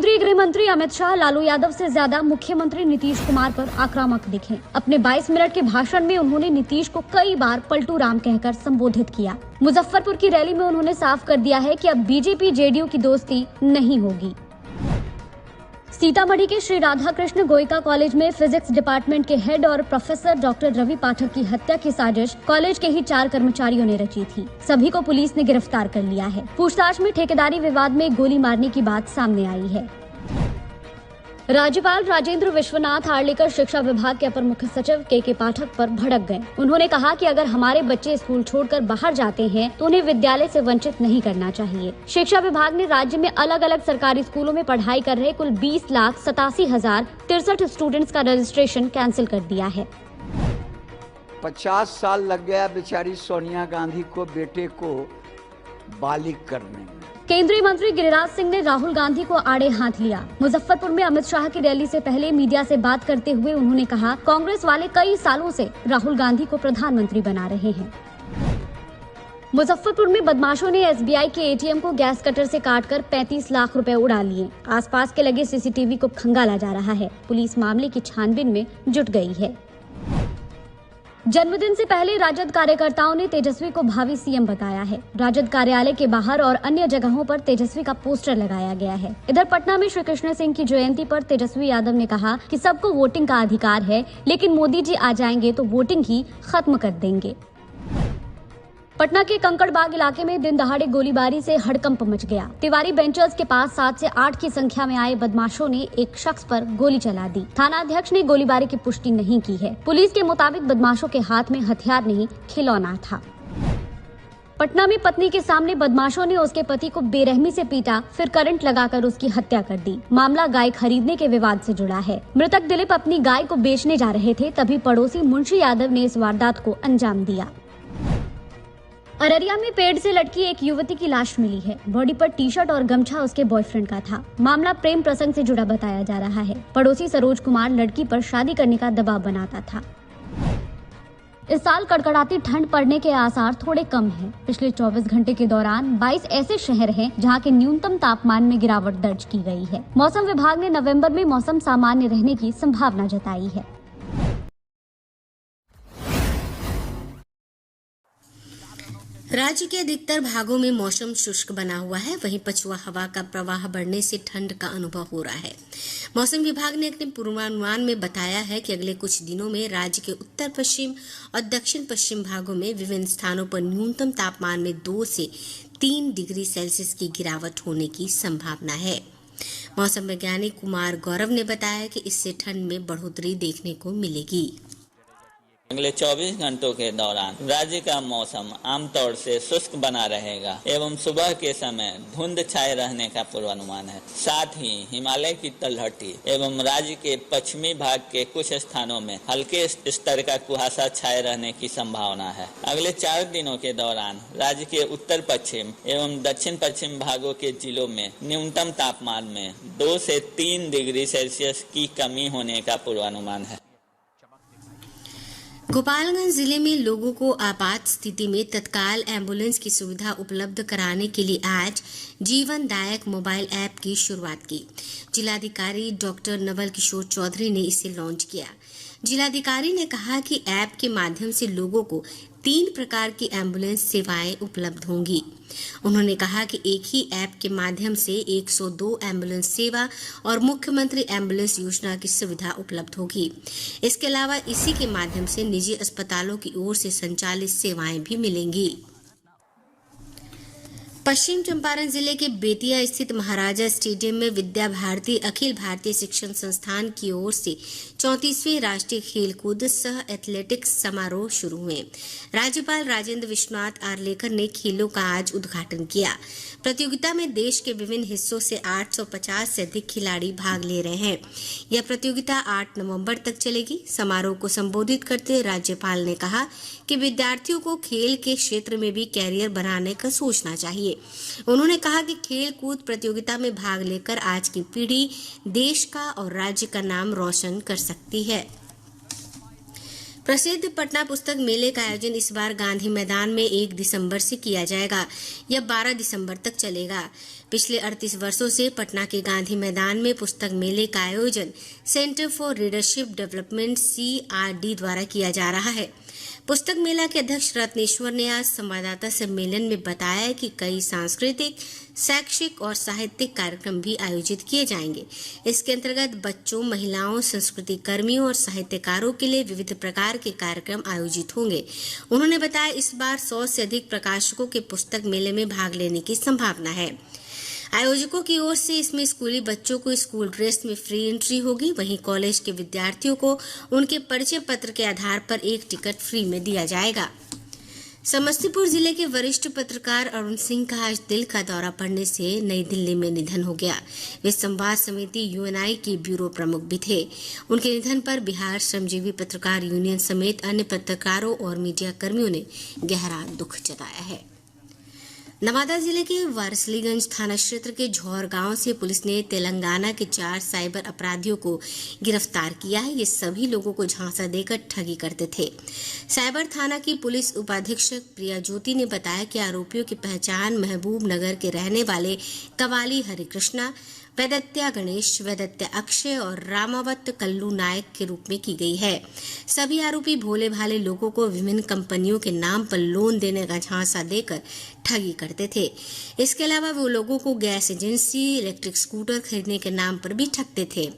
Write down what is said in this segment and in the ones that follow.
केंद्रीय गृह मंत्री अमित शाह लालू यादव से ज्यादा मुख्यमंत्री नीतीश कुमार पर आक्रामक दिखे। अपने 22 मिनट के भाषण में उन्होंने नीतीश को कई बार पलटू राम कहकर संबोधित किया। मुजफ्फरपुर की रैली में उन्होंने साफ कर दिया है कि अब बीजेपी जेडीयू की दोस्ती नहीं होगी। सीतामढ़ी के श्री राधा कृष्ण गोयका कॉलेज में फिजिक्स डिपार्टमेंट के हेड और प्रोफेसर डॉक्टर रवि पाठक की हत्या की साजिश कॉलेज के ही 4 कर्मचारियों ने रची थी। सभी को पुलिस ने गिरफ्तार कर लिया है। पूछताछ में ठेकेदारी विवाद में गोली मारने की बात सामने आई है। राज्यपाल राजेंद्र विश्वनाथ आर्लेकर शिक्षा विभाग के अपर मुख्य सचिव के पाठक पर भड़क गए। उन्होंने कहा कि अगर हमारे बच्चे स्कूल छोड़कर बाहर जाते हैं तो उन्हें विद्यालय से वंचित नहीं करना चाहिए। शिक्षा विभाग ने राज्य में अलग अलग सरकारी स्कूलों में पढ़ाई कर रहे कुल 20,87,063 स्टूडेंट्स का रजिस्ट्रेशन कैंसिल कर दिया है। 50 साल लग गया बेचारी सोनिया गांधी को बेटे को बालिग करने में। केंद्रीय मंत्री गिरिराज सिंह ने राहुल गांधी को आड़े हाथ लिया। मुजफ्फरपुर में अमित शाह की रैली से पहले मीडिया से बात करते हुए उन्होंने कहा, कांग्रेस वाले कई सालों से राहुल गांधी को प्रधानमंत्री बना रहे हैं। मुजफ्फरपुर में बदमाशों ने एसबीआई के एटीएम को गैस कटर से काटकर 35 लाख रुपए उड़ा लिए। आसपास के लगे सीसीटीवी को खंगाला जा रहा है। पुलिस मामले की छानबीन में जुट गई है। जन्मदिन से पहले राजद कार्यकर्ताओं ने तेजस्वी को भावी सीएम बताया है। राजद कार्यालय के बाहर और अन्य जगहों पर तेजस्वी का पोस्टर लगाया गया है। इधर पटना में श्री कृष्ण सिंह की जयंती पर तेजस्वी यादव ने कहा कि सबको वोटिंग का अधिकार है, लेकिन मोदी जी आ जाएंगे तो वोटिंग ही खत्म कर देंगे। पटना के कंकड़बाग इलाके में दिन दहाड़े गोलीबारी से हड़कंप मच गया। तिवारी बेंचर्स के पास 7 से 8 की संख्या में आए बदमाशों ने एक शख्स पर गोली चला दी। थाना अध्यक्ष ने गोलीबारी की पुष्टि नहीं की है। पुलिस के मुताबिक बदमाशों के हाथ में हथियार नहीं, खिलौना था। पटना में पत्नी के सामने बदमाशों ने उसके पति को बेरहमी से पीटा, फिर करंट लगाकर उसकी हत्या कर दी। मामला गाय खरीदने के विवाद से जुड़ा है। मृतक दिलीप अपनी गाय को बेचने जा रहे थे, तभी पड़ोसी मुंशी यादव ने इस वारदात को अंजाम दिया। अररिया में पेड़ से लटकी एक युवती की लाश मिली है। बॉडी पर टी-शर्ट और गमछा उसके बॉयफ्रेंड का था। मामला प्रेम प्रसंग से जुड़ा बताया जा रहा है। पड़ोसी सरोज कुमार लड़की पर शादी करने का दबाव बनाता था। इस साल कड़कड़ाती ठंड पड़ने के आसार थोड़े कम हैं। पिछले 24 घंटे के दौरान 22 ऐसे शहर हैं जहां के न्यूनतम तापमान में गिरावट दर्ज की गई है। मौसम विभाग ने नवंबर में मौसम सामान्य रहने की संभावना जताई है। राज्य के अधिकतर भागों में मौसम शुष्क बना हुआ है। वहीं पछुआ हवा का प्रवाह बढ़ने से ठंड का अनुभव हो रहा है। मौसम विभाग ने अपने पूर्वानुमान में बताया है कि अगले कुछ दिनों में राज्य के उत्तर पश्चिम और दक्षिण पश्चिम भागों में विभिन्न स्थानों पर न्यूनतम तापमान में 2 से 3 डिग्री सेल्सियस की गिरावट होने की संभावना है। मौसम वैज्ञानिक कुमार गौरव ने बताया कि इससे ठंड में बढ़ोतरी देखने को मिलेगी। अगले 24 घंटों के दौरान राज्य का मौसम आमतौर से शुष्क बना रहेगा एवं सुबह के समय धुंध छाए रहने का पूर्वानुमान है। साथ ही हिमालय की तलहटी एवं राज्य के पश्चिमी भाग के कुछ स्थानों में हल्के स्तर का कुहासा छाए रहने की संभावना है। अगले 4 दिनों के दौरान राज्य के उत्तर पश्चिम एवं दक्षिण पश्चिम भागों के जिलों में न्यूनतम तापमान में 2 से 3 डिग्री सेल्सियस की कमी होने का पूर्वानुमान है। गोपालगंज जिले में लोगों को आपात स्थिति में तत्काल एम्बुलेंस की सुविधा उपलब्ध कराने के लिए आज जीवनदायक मोबाइल ऐप की शुरुआत की। जिलाधिकारी डॉक्टर नवल किशोर चौधरी ने इसे लॉन्च किया। जिलाधिकारी ने कहा कि ऐप के माध्यम से लोगों को 3 प्रकार की एम्बुलेंस सेवाएं उपलब्ध होंगी। उन्होंने कहा कि एक ही ऐप के माध्यम से 102 एम्बुलेंस सेवा और मुख्यमंत्री एम्बुलेंस योजना की सुविधा उपलब्ध होगी। इसके अलावा इसी के माध्यम से निजी अस्पतालों की ओर से संचालित सेवाएं भी मिलेंगी। पश्चिम चंपारण जिले के बेतिया स्थित महाराजा स्टेडियम में विद्या भारती अखिल भारतीय शिक्षण संस्थान की ओर से 34वें राष्ट्रीय खेलकूद सह एथलेटिक्स समारोह शुरू हुए। राज्यपाल राजेंद्र विश्वनाथ आर्लेकर ने खेलों का आज उद्घाटन किया। प्रतियोगिता में देश के विभिन्न हिस्सों से 850 से अधिक खिलाड़ी भाग ले रहे हैं। यह प्रतियोगिता 8 नवंबर तक चलेगी। समारोह को संबोधित करते हुए राज्यपाल ने कहा कि विद्यार्थियों को खेल के क्षेत्र में भी कैरियर बनाने का सोचना चाहिए। उन्होंने कहा कि खेल कूद प्रतियोगिता में भाग लेकर आज की पीढ़ी देश का और राज्य का नाम रोशन कर सकती है। प्रसिद्ध पटना पुस्तक मेले का आयोजन इस बार गांधी मैदान में 1 दिसंबर से किया जाएगा। यह 12 दिसंबर तक चलेगा। पिछले 38 वर्षों से पटना के गांधी मैदान में पुस्तक मेले का आयोजन centre for readership development CRD द्वारा किया जा रहा है। पुस्तक मेला के अध्यक्ष रत्नेश्वर ने आज संवाददाता सम्मेलन में बताया कि कई सांस्कृतिक, शैक्षिक और साहित्यिक कार्यक्रम भी आयोजित किए जाएंगे। इसके अंतर्गत बच्चों, महिलाओं, संस्कृति कर्मियों और साहित्यकारों के लिए विविध प्रकार के कार्यक्रम आयोजित होंगे। उन्होंने बताया इस बार 100 से अधिक प्रकाशकों के पुस्तक मेले में भाग लेने की संभावना है। आयोजकों की ओर से इसमें स्कूली बच्चों को स्कूल ड्रेस में फ्री एंट्री होगी। वहीं कॉलेज के विद्यार्थियों को उनके परिचय पत्र के आधार पर एक टिकट फ्री में दिया जाएगा। समस्तीपुर जिले के वरिष्ठ पत्रकार अरुण सिंह का आज दिल का दौरा पड़ने से नई दिल्ली में निधन हो गया। वे संवाद समिति UNI के ब्यूरो प्रमुख भी थे। उनके निधन पर बिहार श्रमजीवी पत्रकार यूनियन समेत अन्य पत्रकारों और मीडिया कर्मियों ने गहरा दुख जताया है। नवादा जिले के वारसलीगंज थाना क्षेत्र के झौर गांव से पुलिस ने तेलंगाना के 4 साइबर अपराधियों को गिरफ्तार किया है। ये सभी लोगों को झांसा देकर ठगी करते थे। साइबर थाना की पुलिस उपाधीक्षक प्रिया ज्योति ने बताया कि आरोपियों की पहचान महबूब नगर के रहने वाले कवाली हरिकृष्णा, वैदत्या गणेश, वैदत्या अक्षय और रामावत कल्लू नायक के रूप में की गई है। सभी आरोपी भोले भाले लोगों को विभिन्न कंपनियों के नाम पर लोन देने का झांसा देकर ठगी करते थे। इसके अलावा वो लोगों को गैस एजेंसी, इलेक्ट्रिक स्कूटर खरीदने के नाम पर भी ठगते थे।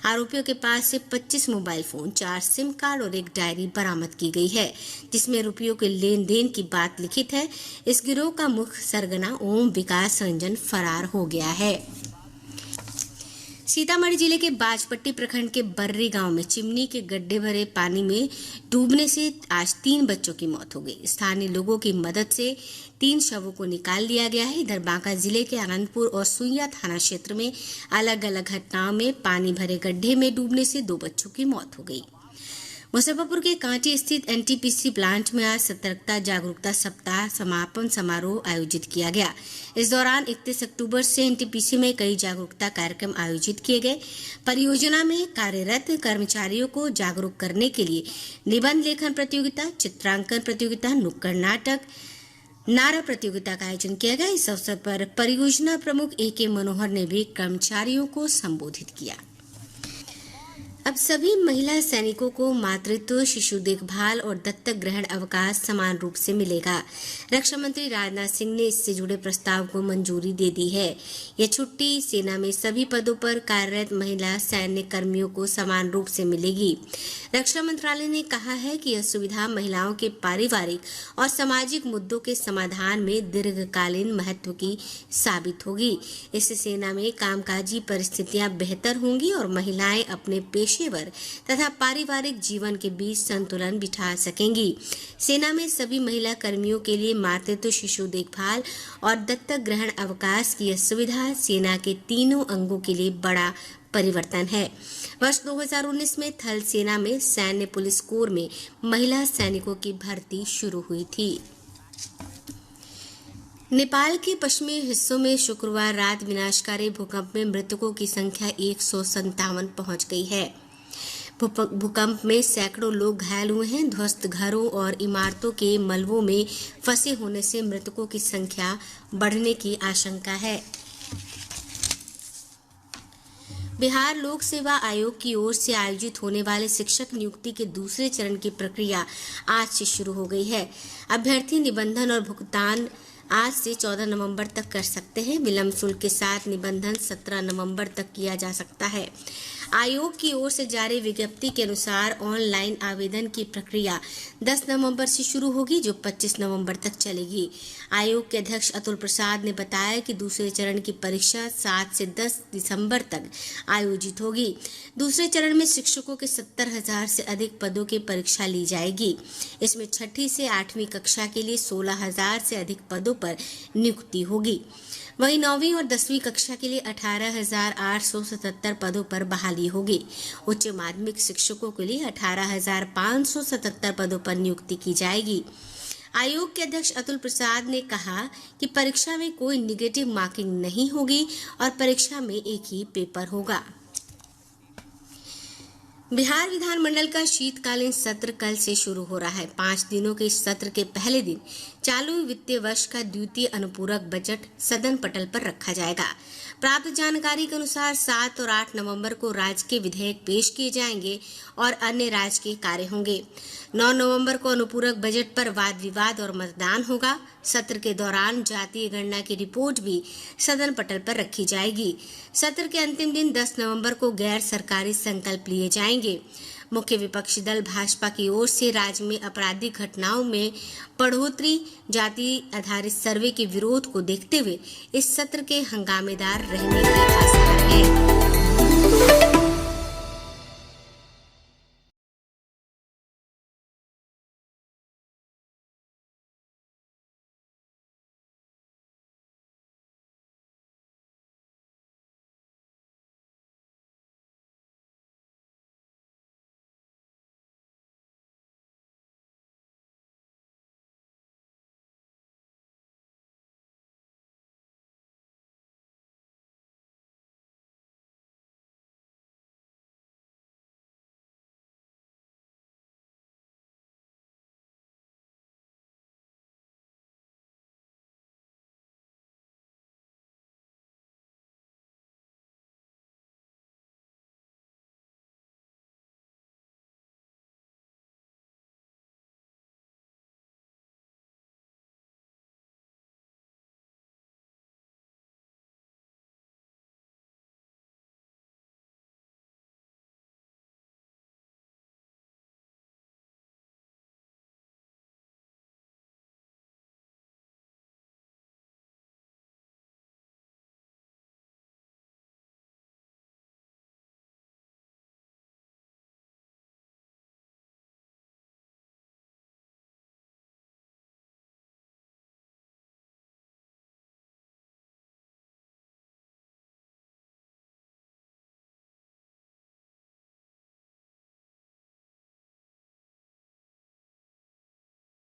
आरोपियों के पास से 25 मोबाइल फोन, 4 सिम कार्ड और एक डायरी बरामद की गई है, जिसमें रुपयों के लेन देन की बात लिखित है। इस गिरोह का मुख्य सरगना ओम विकास रंजन फरार हो गया है। सीतामढ़ी जिले के बाजपट्टी प्रखंड के बर्री गांव में चिमनी के गड्ढे भरे पानी में डूबने से आज 3 बच्चों की मौत हो गई। स्थानीय लोगों की मदद से 3 शवों को निकाल लिया गया है। इधर बांका जिले के आनंदपुर और सुइया थाना क्षेत्र में अलग अलग घटनाओं में पानी भरे गड्ढे में डूबने से 2 बच्चों की मौत हो गई। मुजफ्फरपुर के कांटी स्थित NTPC प्लांट में आज सतर्कता जागरूकता सप्ताह समापन समारोह आयोजित किया गया। इस दौरान 31 अक्टूबर से NTPC में कई जागरूकता कार्यक्रम आयोजित किए गए। परियोजना में कार्यरत कर्मचारियों को जागरूक करने के लिए निबंध लेखन प्रतियोगिता, चित्रांकन प्रतियोगिता, नुक्कड़ नाटक, नारा प्रतियोगिता का आयोजन किया गया। इस अवसर पर परियोजना प्रमुख AK मनोहर ने भी कर्मचारियों को संबोधित किया। अब सभी महिला सैनिकों को मातृत्व, शिशु देखभाल और दत्तक ग्रहण अवकाश समान रूप से मिलेगा। रक्षा मंत्री राजनाथ सिंह ने इससे जुड़े प्रस्ताव को मंजूरी दे दी है। यह छुट्टी सेना में सभी पदों पर कार्यरत महिला सैन्य कर्मियों को समान रूप से मिलेगी। रक्षा मंत्रालय ने कहा है कि यह सुविधा महिलाओं के पारिवारिक और सामाजिक मुद्दों के समाधान में दीर्घकालीन महत्व की साबित होगी। इससे सेना में कामकाजी परिस्थितियां बेहतर होंगी और महिलाएं अपने पेशेवर तथा पारिवारिक जीवन के बीच संतुलन बिठा सकेंगी। सेना में सभी महिला कर्मियों के लिए मातृत्व, शिशु देखभाल और दत्तक ग्रहण अवकाश की यह सुविधा सेना के तीनों अंगों के लिए बड़ा परिवर्तन है। वर्ष 2019 में थल सेना में सैन्य पुलिस कोर में महिला सैनिकों की भर्ती शुरू हुई थी। नेपाल के पश्चिमी हिस्सों में शुक्रवार रात विनाशकारी भूकंप में मृतकों की संख्या 157 पहुंच गई है। भूकंप में सैकड़ों लोग घायल हुए हैं। ध्वस्त घरों और इमारतों के मलबों में फंसे होने से मृतकों की संख्या बढ़ने की आशंका है। बिहार लोक सेवा आयोग की ओर से आयोजित होने वाले शिक्षक नियुक्ति के दूसरे चरण की प्रक्रिया आज से शुरू हो गई है। अभ्यर्थी निबंधन और भुगतान आज से 14 नवंबर तक कर सकते हैं। विलंब शुल्क के साथ निबंधन 17 नवंबर तक किया जा सकता है। आयोग की ओर से जारी विज्ञप्ति के अनुसार ऑनलाइन आवेदन की प्रक्रिया 10 नवंबर से शुरू होगी, जो 25 नवंबर तक चलेगी। आयोग के अध्यक्ष अतुल प्रसाद ने बताया कि दूसरे चरण की परीक्षा 7 से 10 दिसंबर तक आयोजित होगी। दूसरे चरण में शिक्षकों के 70,000 से अधिक पदों की परीक्षा ली जाएगी। इसमें 6ठी से 8वीं कक्षा के लिए 16,000 से अधिक पदों पर नियुक्ति होगी। वहीं 9वीं और 10वीं कक्षा के लिए 18,877 पदों पर बहाली होगी। उच्च माध्यमिक शिक्षकों के लिए 18,577 पदों पर नियुक्ति की जाएगी। आयोग के अध्यक्ष अतुल प्रसाद ने कहा कि परीक्षा में कोई निगेटिव मार्किंग नहीं होगी और परीक्षा में एक ही पेपर होगा। बिहार विधानमंडल का शीतकालीन सत्र कल से शुरू हो रहा है। 5 दिनों के इस सत्र के पहले दिन चालू वित्तीय वर्ष का द्वितीय अनुपूरक बजट सदन पटल पर रखा जाएगा। प्राप्त जानकारी के अनुसार 7 और 8 नवंबर को राजकीय विधेयक पेश किए जाएंगे और अन्य राजकीय कार्य होंगे। 9 नवंबर को अनुपूरक बजट पर वाद विवाद और मतदान होगा। सत्र के दौरान जातीय गणना की रिपोर्ट भी सदन पटल पर रखी जाएगी। सत्र के अंतिम दिन 10 नवंबर को गैर सरकारी संकल्प लिए जाएंगे। मुख्य विपक्षी दल भाजपा की ओर से राज्य में आपराधिक घटनाओं में बढ़ोतरी, जाति आधारित सर्वे के विरोध को देखते हुए इस सत्र के हंगामेदार रहने के आसार है।